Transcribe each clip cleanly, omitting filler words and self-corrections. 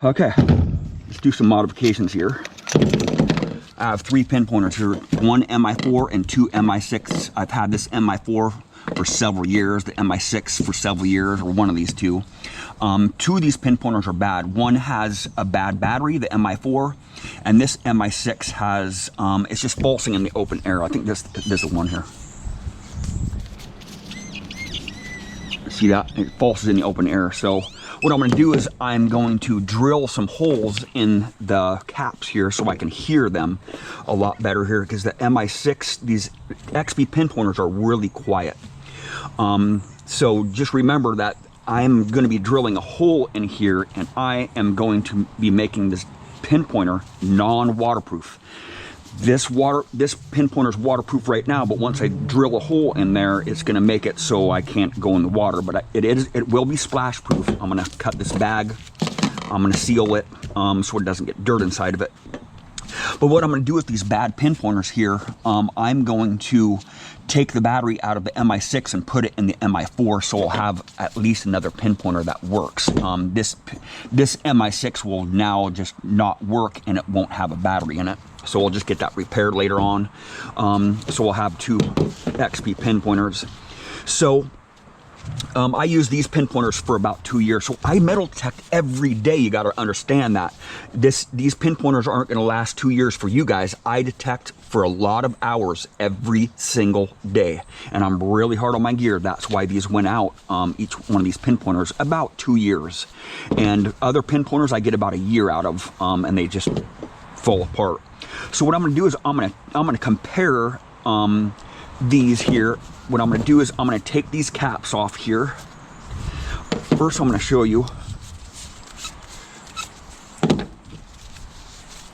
Okay, let's do some modifications here. I have 3 pinpointers here, 1 Mi4 and 2 Mi6. I've had this Mi4 for several years, the Mi6 for several years, or one of these two. 2 of these pinpointers are bad. One has a bad battery, the Mi4, and this Mi6 has, it's just pulsing in the open air. I think this is the one here. See that? It pulses in the open air. So what I'm going to do is I'm going to drill some holes in the caps here so I can hear them a lot better here, because the Mi6, these XP pinpointers are really quiet. So just remember that I'm going to be drilling a hole in here, and I am going to be making this pinpointer non-waterproof. This pinpointer is waterproof right now, but once I drill a hole in there, it's going to make it so I can't go in the water. But it will be splash proof. I'm going to cut this bag. I'm going to seal it so it doesn't get dirt inside of it. But what I'm going to do with these bad pinpointers here, I'm going to take the battery out of the Mi6 and put it in the Mi4, so I'll have at least another pinpointer that works. This Mi6 will now just not work, and it won't have a battery in it. So we'll just get that repaired later on. So we'll have 2 XP pinpointers. So I use these pinpointers for about 2 years. So I metal detect every day. You got to understand that. These pinpointers aren't going to last 2 years for you guys. I detect for a lot of hours every single day. And I'm really hard on my gear. That's why these went out, each one of these pinpointers, about 2 years. And other pinpointers I get about a year out of, and they just fall apart. So what I'm going to do is I'm going to compare these here. What I'm going to do is I'm going to take these caps off here. First, I'm going to show you.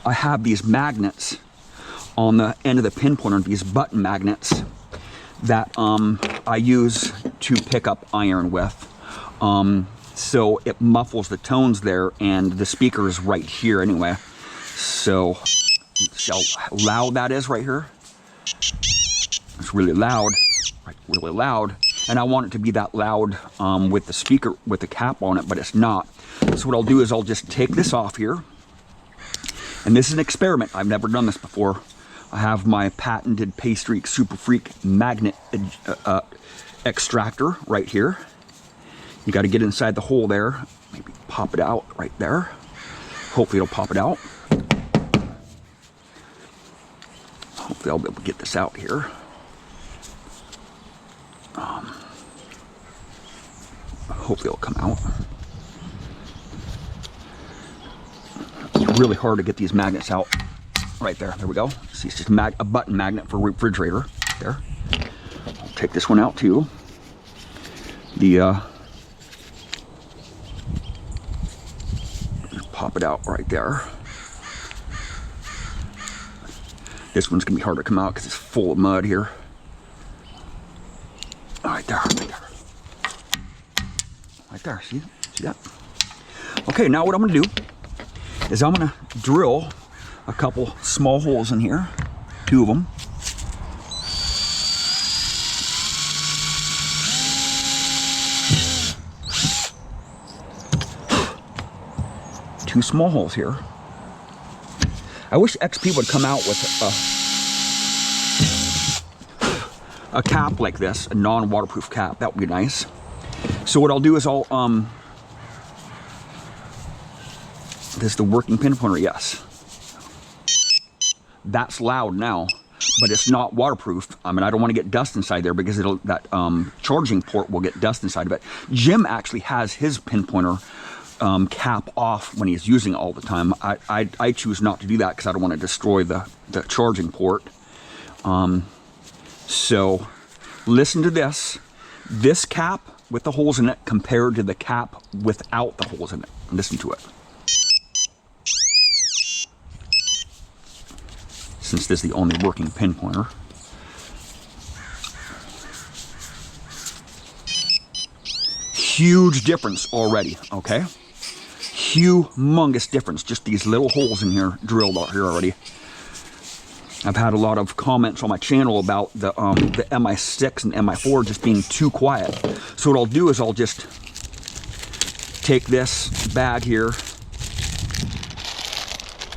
I have these magnets on the end of the pinpointer, these button magnets that I use to pick up iron with. So it muffles the tones there, and the speaker is right here anyway. So see how loud that is right here? It's really loud, like really loud. And I want it to be that loud with the speaker, with the cap on it, but it's not. So what I'll do is I'll just take this off here. And this is an experiment. I've never done this before. I have my patented Paystreak Superfreak magnet extractor right here. You got to get inside the hole there. Maybe pop it out right there. Hopefully it'll pop it out. Hopefully I'll be able to get this out here. Hopefully it'll come out. It's really hard to get these magnets out. Right there, there we go. See, it's just a button magnet for refrigerator. There. I'll take this one out too. Pop it out right there. This one's gonna be hard to come out because it's full of mud here. Right there, right there. Right there, see that? Okay, now what I'm gonna do is I'm gonna drill a couple small holes in here, 2 of them. Two small holes here. I wish XP would come out with a cap like this, a non-waterproof cap. That would be nice. So what I'll do is I'll, this is the working pinpointer, yes. That's loud now, but it's not waterproof. I mean, I don't want to get dust inside there because that charging port will get dust inside of it. Jim actually has his pinpointer cap off when he's using it all the time. I choose not to do that because I don't want to destroy the charging port. So listen to this. This cap with the holes in it compared to the cap without the holes in it. Listen to it. Since this is the only working pinpointer. Huge difference already, okay? Humongous difference. Just these little holes in here drilled out here already. I've had a lot of comments on my channel about the Mi6 and Mi4 just being too quiet. So what I'll do is I'll just take this bag here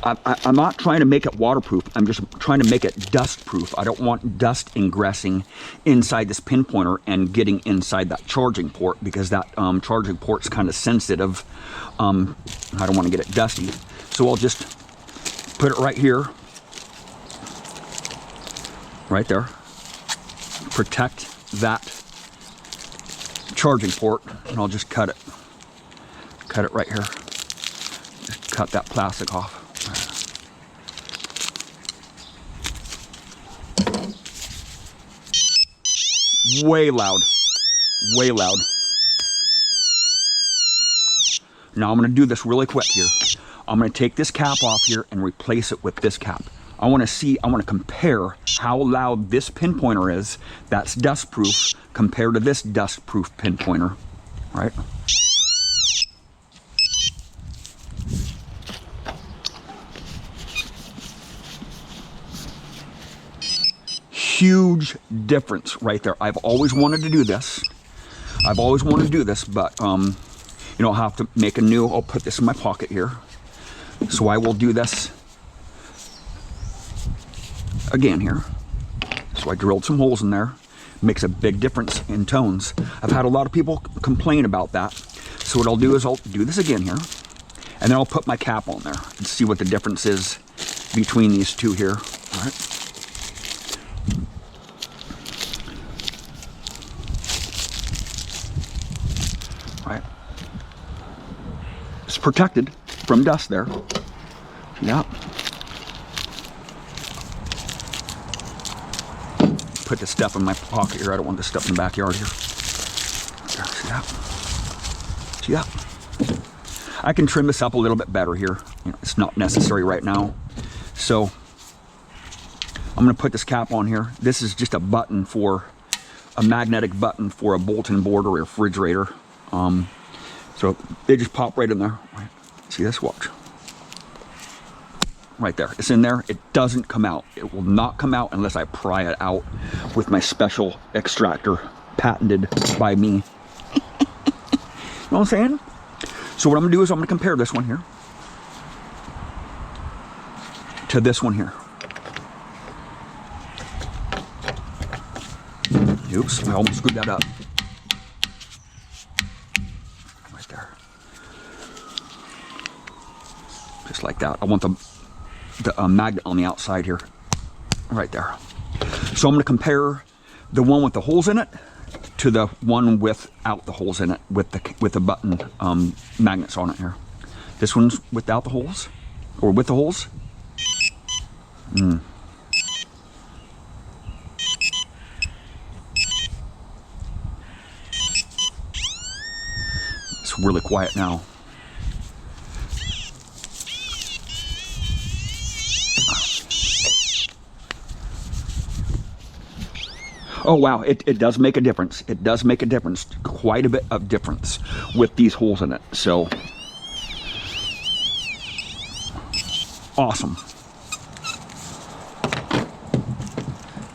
I'm not trying to make it waterproof. I'm just trying to make it dust proof. I don't want dust ingressing inside this pinpointer and getting inside that charging port, because that charging port's kind of sensitive. I don't want to get it dusty. So I'll just put it right here, right there. Protect that charging port, and I'll just cut it right here. Just cut that plastic off. Way loud, way loud. Now I'm going to do this really quick here. I'm going to take this cap off here and replace it with this cap. I want to compare how loud this pinpointer is, that's dust proof, compared to this dust proof pinpointer, right? Huge difference right there. I've always wanted to do this. But you know, I'll have to make a new, I'll put this in my pocket here. So I will do this again here. So I drilled some holes in there. Makes a big difference in tones. I've had a lot of people complain about that. So what I'll do is I'll do this again here, and then I'll put my cap on there and see what the difference is between these two here. All right. Right. It's protected from dust there. Yeah. Put this stuff in my pocket here. I don't want this stuff in the backyard here. There, see that? See that? I can trim this up a little bit better here. You know, it's not necessary right now. So I'm going to put this cap on here. This is just a button for a magnetic button for a bulletin board or a refrigerator. So they just pop right in there. Right. See this? Watch. Right there. It's in there. It doesn't come out. It will not come out unless I pry it out with my special extractor patented by me. You know what I'm saying? So what I'm going to do is I'm going to compare this one here to this one here. Oops, I almost screwed that up. Right there. Just like that. I want the magnet on the outside here. Right there. So I'm going to compare the one with the holes in it to the one without the holes in it, with the button magnets on it here. This one's without the holes, or with the holes. It's really quiet now. Oh wow, it does make a difference. It does make a difference, quite a bit of difference with these holes in it. So, awesome.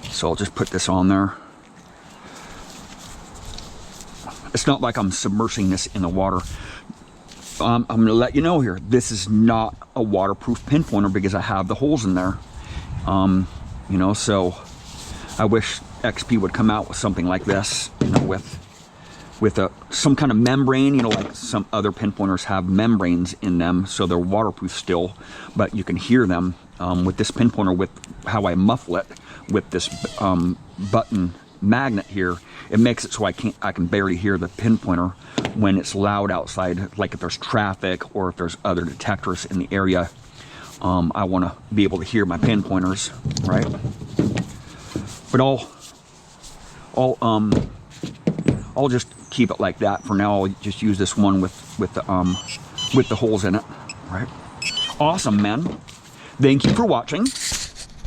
So I'll just put this on there. It's not like I'm submersing this in the water. I'm gonna let you know here, this is not a waterproof pinpointer because I have the holes in there. You know, so I wish XP would come out with something like this, you know, with some kind of membrane, you know, like some other pinpointers have membranes in them, so they're waterproof still, but you can hear them. With this pinpointer, with how I muffle it with this button magnet here, it makes it so I can barely hear the pinpointer when it's loud outside, like if there's traffic or if there's other detectors in the area. I want to be able to hear my pinpointers, right? But I'll just keep it like that for now. I'll just use this one with the holes in it, right? Awesome, man. Thank you for watching.